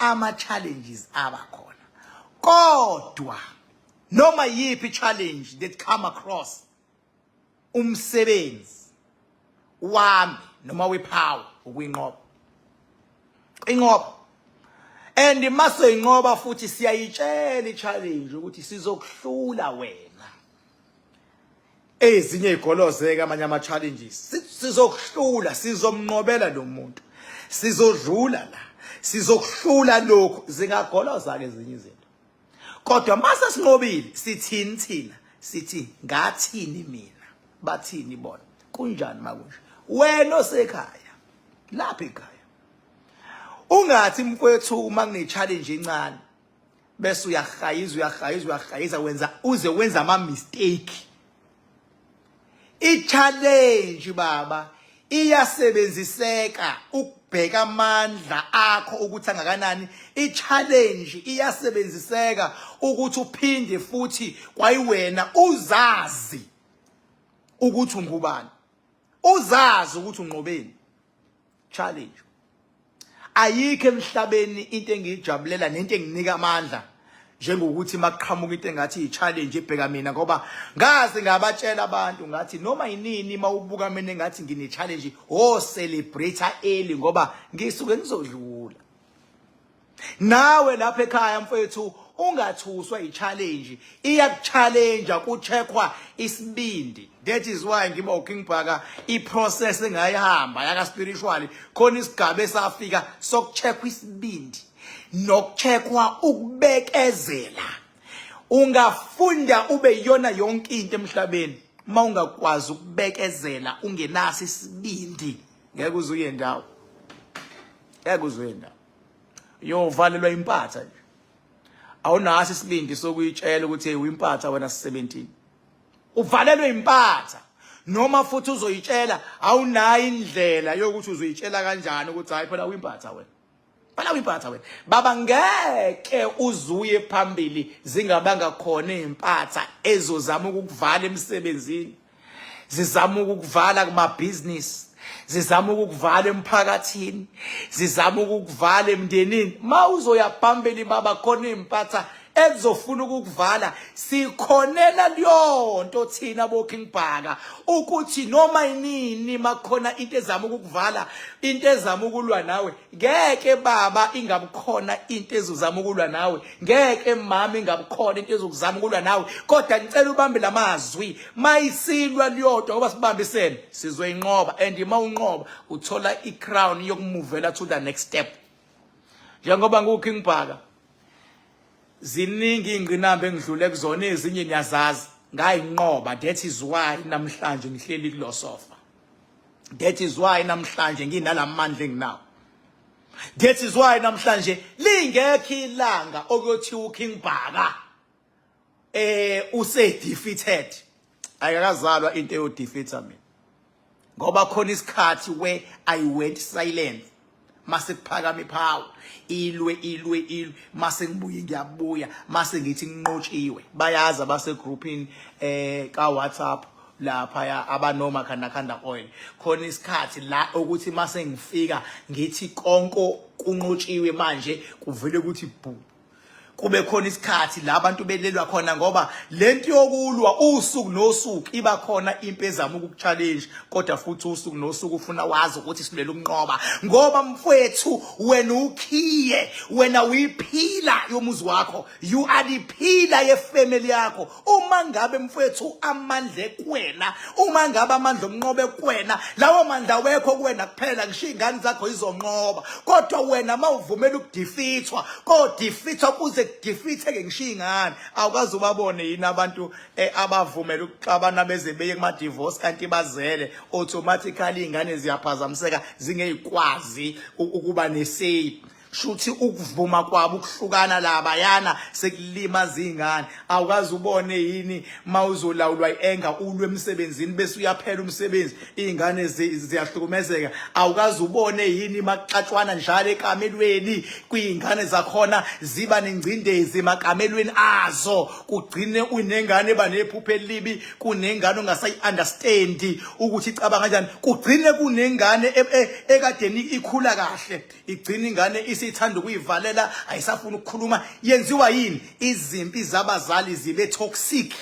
ama-challenges abakhona. Kodwa noma yiphi challenge that come across umsebenzi wami noma wepower ukuyinqoba. Inqoba. And mase inqoba futhi siyayitshela i-challenge ukuthi sizokuhlula wena. Ezinye igolozeka amanye ama-challenges. Sizokuhlula, sizomnqobela lo muntu. Sizodlula la. Sizokuhlula lokho. Zingagoloza ke ezinye izinto. Kodwa mase sinqobile, sithini thina? Sithi ngathini mina? Bathini bona? Kunjani makunje? Wena osekhaya. Lapha ekhaya. Ungathi mfowethu uma kune-challenge encane bese uyahayiza wenza ama-mistake. I-challenge baba iyasebenziseka ukubheka amandla akho ukuthi angakanani. I-challenge iyasebenziseka ukuthi uphinde futhi kwayiwena uzazi ukuthi ungubani. Uzazi ukuthi unqobeni. Challenge. Ayikho emhlabeni into engiyijabulela nento enginika amandla njengokuthi maqhamuka into engathi i-challenge ebheka mina, ngoba ngaze ngabatshela abantu ngathi noma yinini mawubuka mina ngathi ngine-challenge celebrate early ngoba ngisuke ngizodlula. Nawe lapha ekhaya mfowethu ungathuswa i-challenge, iyakuchallenge kucheckwa isibindi. That is why ngiba uKing Bhaka i-process engayihamba yaka spiritually khona isigaba esafika sokucheckwa isibindi nokucheckwa ukubekezela. Ungafunda ube yona yonke into emhlabeni mawungakwazi ukubekezela ungenaso isibindi ngeke uzuye ndawo. Ngeke uzuye ndawo. Uyovalelwa impatha nje. Awunaso isibindi sokuyitshela ukuthi uyimpatha wena 17. Uvalelwe impatha. Noma futhi uzoyitshela awunayo indlela yokuthi uzoyitshela kanjani ukuthi hayi phela uyimpatha wena. Phela uyimpatha wena. Baba ngeke uzuye phambili zingabanga khona impatha ezozama ukukuvala emsebenzini. Zizama ukukuvala kuma business. Zizama ukukuvala emphakathini. Zizama ukukuvala emndenini. Mawuzoya phambili baba khona impatha ezofuna ukukuvala. Sikhonela liyonto thina boKing Bhaka ukuthi noma yinini makhona into ezama ukukuvala, into ezama ukulwa nawe, ngeke baba ingabukhona into ezozama ukulwa nawe, ngeke mama ingabukhona into ezokuzama ukulwa nawe. Kodwa ngicela ubambe lamazwi mayisilwa liyonto ngoba sibambisene sizoyinqoba, and mawunqoba uthola i-crown yokumuvela to the next step. Njengoba nguKing Bhaka ziningi ingqinamba engidlule kuzona, ezinye niyazazi ngayinqoba. That is why namhlanje ngihleli kulo sofa. That is why namhlanje nginalamandla enginawo. That is why namhlanje lingekho ilanga okuyothi uKing Bhaka defeated. Ayakazalwa into yo defeater mina. Ngoba khona isikhathi where I went silent. Mase kuphakama ipower ilwe mase ngibuye ngiyabuya mase ngithi nginqotshiwe. Bayaza base groupini ka WhatsApp lapha ya abanoma khanda oil. Khona isikhathi la ukuthi mase ngifika ngithi konko kunqotshiwe manje kuvele ukuthi bhu. Kube khona isikhathi la abantu belelwa khona ngoba lento yokulwa usuku nosuku iba khona impi ezama ukukuchallenge, kodwa futhi usuku nosuku ufuna wazi ukuthi sibulela ukunqoba ngoba mfowethu wena ukhiye, wena uyiphila yomuzi wakho, you are the pillar ye family yakho. Uma ngabe mfowethu amandla kuwena, uma ngabe amandla omnqobe kuwena, lawo mandla wekho kuwena kuphela, ngisho ingane zakho izonqoba. Kodwa wena mawuvumela ukudefeatwa ko defeatwa kuze defeat-eke ngisho ingane, awukazi ubabone yini abantu abavumela ukuxabana beze beye kuma divorce kanti bazele automatically ingane ziyaphazamiseka zingekwazi ukuba nesay. Shuthi ukuvuma kwabo ukuhlukana labayana sekulimaza izingane. Awukazi ubone yini mawuzolawulwa ienga ulwe emsebenzini bese uyaphela umsebenzi izingane ziyahlukumezeka. Awukazi ubone yini maxatshwana njalo ekamelweni kuyingane zakhona ziba nengcindezi emakamelweni azo, kugcine unengane banephupho elibi, kunengane ongasayi understand ukuthi icabanga kanjani, kugcine kunengane ekadeni ikhula kahle, igcina ingane isithanda ukuyivalela ayisafuna ukukhuluma yenziwa yini izimpi zabazali zibe toxic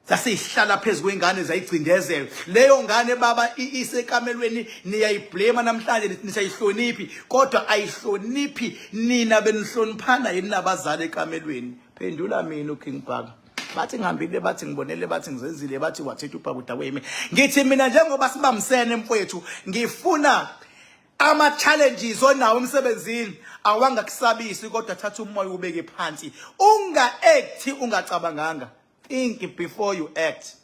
zasihlala phezulu kwengane zayigcindezela leyo ngane baba isekamelweni niyayiblame namhlanje nisayihloniphi kodwa ayihloniphi nina benihloniphana yini nabazali ekamelweni phendula mina uKing Bhaka bathi ngihambile bathi ngibonele bathi ngizenzile bathi wathetha ubhabuda wemi ngithi mina njengoba sibamsene mfowethu ngifuna ama challenges onawo emsebenzini awangakusabisi kodwa thatha umoya ubeke phansi unga-act ungacabanganga think before you act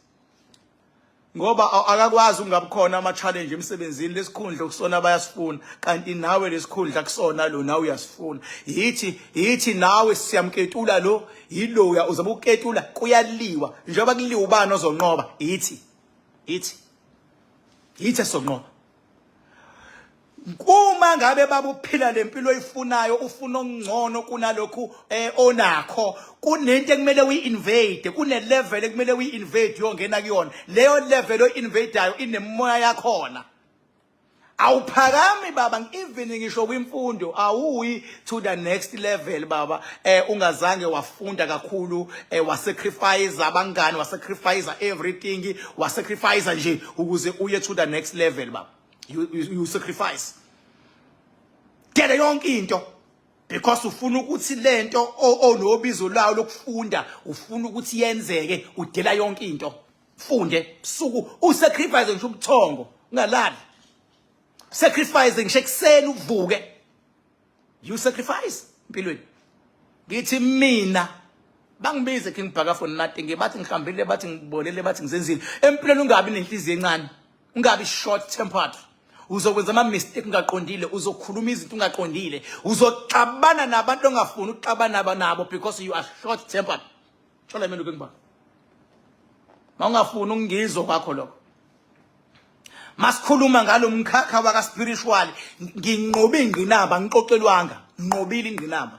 ngoba akakwazi ungabukhona ama challenge emsebenzini lesikhundla kusona bayasifuna kanti nawe lesikhundla kusona lo nawe uyasifuna yithi nawe siyamketula lo yiloya uzabe uketula kuyaliwa njengoba kuliwa ubani ozonqoba yithi esonqoba uma ngabe baba uphila lempilo oyifunayo ufuna okungcono kunalokhu onakho kunento ekumele uyi-invade kune level ekumele uyi-invade yongena kuyona leyo level oyi-invadeayo inemoya yakhona awuphakami baba even ngisho kwimfundo awuyi to the next level baba ungazange wafunda kakhulu wasacrifice abangani wasacrifice everything wasacrifice nje ukuze uye to the next level baba you sacrifice dela yonke into because ufuna ukuthi lento onobizo lawo lokufunda ufuna ukuthi yenzeke udela yonke into funde suku usacrifice nje ubuthongo ungalali sacrifice ngisho ekseni uvuke you sacrifice empilweni ngithi mina bangibize King Bhaka for nothing bathi ngihambile bathi ngibonele bathi ngizenzile empilweni ungabi nenhliziyo encane ungabi short tempered uzokwenza ama mistake ungaqondile uzokhuluma izinto ungaqondile uzoxabana nabantu ongafuni ukuxabana nabo because you are short tempered thola mina uKing Bhaka mawungafuni ungizwe kwakho lokho masikhuluma ngalo mkhakha waka spiritual nginqobe ingqinamba ngiqoqelwanga nqobile ingqinamba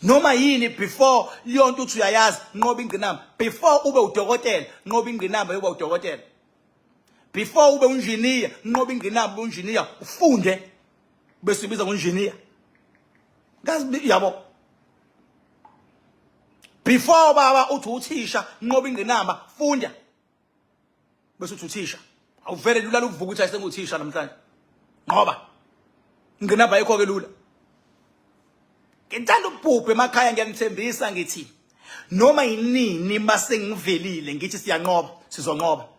noma yini before liyonto uthi uyayazi nqobe ingqinamba before ube udokotela nqobe ingqinamba yokuba udokotela before ube engineer nqobe ingqinamba engineer ufunde bese ubiza engineer ngazi yabo before baba uthi uthisha nqobe ingqinamba funda bese uthi uthisha awuvele lula ukuvuka ukuthi ayisenguthisha namhlanje ngoba ingqinamba ayikho ke lula ngithanda ubhubhe emakhaya ngiyanithembisa ngithi noma yinini mase ngivelile ngithi siyanqoba sizonqoba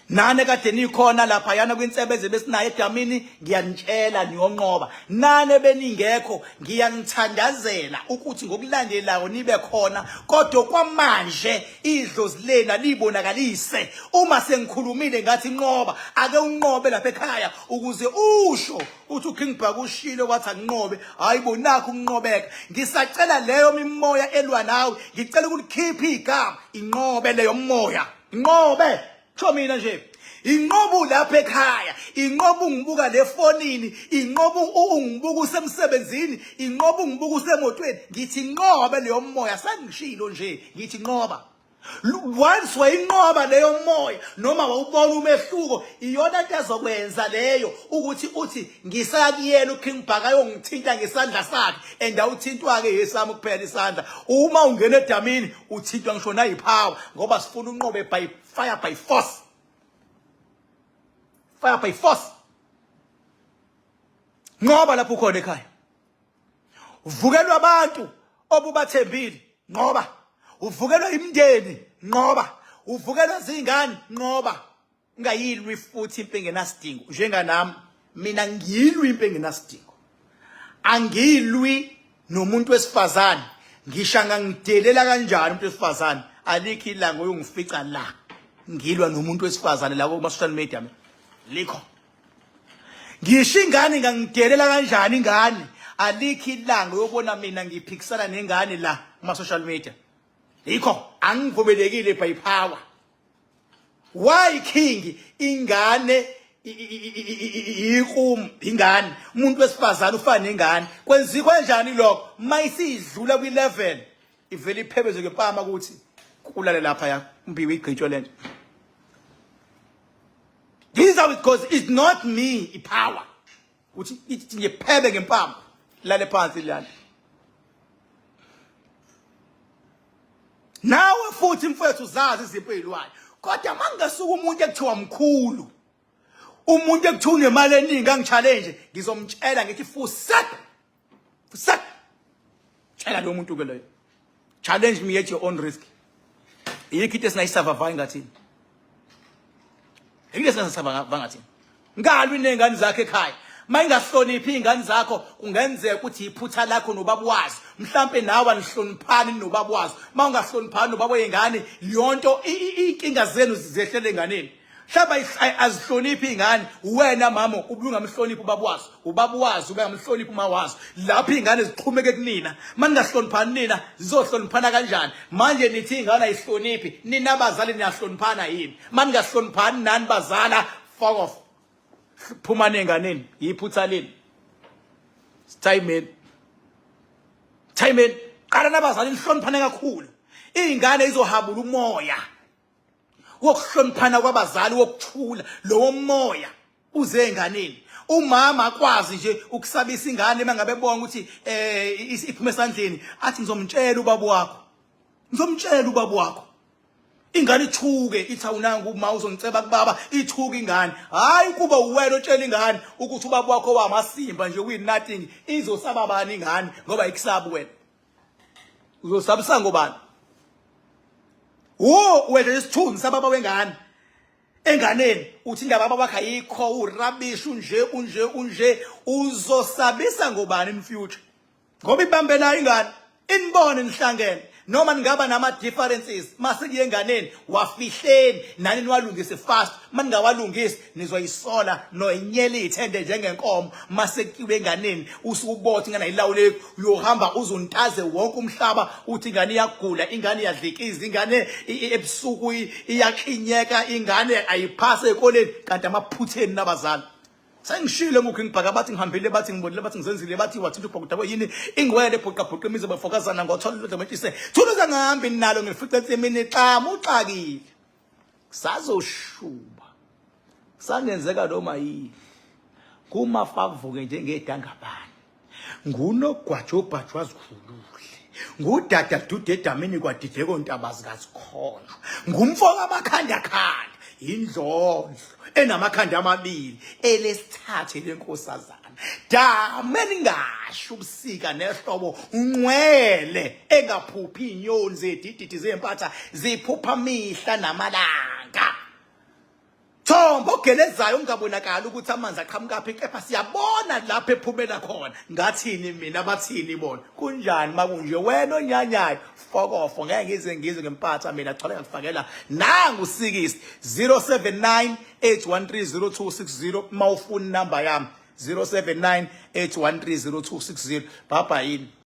nane kade nikhona lapha yana kwinsebeze besinayo edamini ngiyanitshela niyonqoba nane beningekho ngiyanithandazela ukuthi ngokulandelayo nibe khona kodwa kwamanje idlozi lena libonakalise uma sengikhulumile ngathi nqoba ake unqobe lapha ekhaya ukuze usho uthi uKing Bhaka ushilo wathi akunqobe hayibo nakho ukunqobeka ngisacela leyo mimoya elwa nawe ngicela ukuthi keep igama inqobe leyo moya inqobe cho mina nje inqobo lapha ekhaya inqobo ungibuka lefonini inqobo ungibuka usemsebenzini inqobo ungibuka usemotweni ngithi inqobe leyo moya sangishilo nje ngithi inqoba once wayinqoba leyo moya noma wawubona umehluko iyona into ezokwenza leyo ukuthi uthi ngisakuyena uKing Bhaka yongithinta ngesandla sakhe awuthintwa ke yesami kuphela isandla uma ungena edamini uthintwa ngisho nayipower ngoba sifuna unqobe by fire by force ngoba lapho ukhona ekhaya uvukelwa abantu obubathembile ngoba uvukelwa imndeni ngoba uvukelwa zingane ngoba ungayilwi futhi impe engenasidingo njenganami mina ngiyilwi impe engenasidingo angilwi nomuntu wesifazane ngishanga ngidelela kanjani umuntu wesifazane alikho ilanga uyongifica la ngilwa nomuntu wesifazane la kuma social media likho ngisho ingane ngangidelela kanjani ingane alikho ilanga uyobona mina ngiphikisana nengane la kuma social media likho angivumelekile by power why king ingane ingane umuntu wesifazane ufana nengane kwenzikwa kanjani lokho mayisidlula kwi11 ivele iphebezeke empama ukuthi kulale lapha ya umbiwe igqitshwe lento this is how it goes it's not me ipower uthi ithi ngiphebe ngempama lale phansi lana nawe futhi mfethu uzazi izipho ezilwayo kodwa mangasuka umuntu ekuthiwa mkhulu umuntu ekuthiwa unemali eningi angichallenge ngizomtshela ngithi fuset tshela lo muntu ke loyo challenge me at your own risk yikho into esinayisurvive ngathini yikho esinayisurvive ngathini ngalwi nengane zakhe ekhaya mayingahloniphi izingane zakho kungenzeka ukuthi iphutha lakho nobaba wazi mhlambe nawe anihloniphani nobaba wazi mawungahloniphani nobaba wengane yonto inkinga zenu zizehlele enganeni hlaba azihloniphi izingane wena mama ubungamhloniphi ubaba wazi ubengamhloniphi umawazi lapho izingane ziqhumeke kunina maningahloniphani nina zizohloniphana kanjani manje nithi izingane ayihloniphi nina abazali niyahloniphana yini maningahloniphani nani bazala fuck off phuma nenganeni yiphutha leni time qala nabazali nihloniphane kakhulu izingane izohabula umoya wokuhloniphana kwabazali wokuthula lowo moya uze enganeni umama akwazi nje ukusabisa ingane mangabe bonga ukuthi iphume esandleni athi ngizomtshela ubaba wakho ingane ithuke ithawunanga uma uzongiceba kubaba ithuke ingane hayi kuba uwena otshela ingane ukuthi ubaba wakho wamasimba nje kuyi nothing izosaba bani ingane ngoba ikusaba wena uzosabisa ngobani wena isithunzi sababa wengane enganeni uthi ngababa bakhe ayikho urabish unje uzosabisa ngobani in future ngoba ibambe nayo ingane inibone nihlangene noma ngaba nama differences mase kuye enganeni wafihleni nani niwalungise fast maningawalungisi nizoyisola noyinyeli ithende njengenkomo mase kuye enganeni usukubothi ingane ayilawule uyohamba uzontaze wonke umhlaba uthi ingane iyagula ingane iyadlikiza ingane ebusuku iyakhinyeka ingane ayiphase ekoleni kanti amaphutheni nabazali sengishile ngukho ngibhaka bathi ngihambile bathi ngibonile bathi ngizenzile bathi wathi ubhokudabo yini ingwele ebhoqabhoqa imize bafokazana ngothola lo demetise thuluza ngahambi nalo ngifice emini xa muxakile sazoshuba sangenzeka noma yini kuma favuke njengedangabani ngunogwajobhajwa zikhulule ngudada dude edamini kwadideko ntabazi kazikhonjwa ngumfoka amakhanda indlondlo enamakhanda amabili elesithathe lenkosazana dameni ngasho ubusika nehlobo ungcwele engaphuphi inyoni zedididi zempatha ziphupha mihla namalanga Thombo ogelezayo ungabonakala ukuthi amanzi aqhamuka kepha siyabona lapho ephumela khona ngathini mina bathini bona kunjani makunje wena onyanyayo fokofo ngeke ngize ngempatha mina chola ngifakela nangu 6 079 8130260 mawufuna number yami 079 8130260 baba yini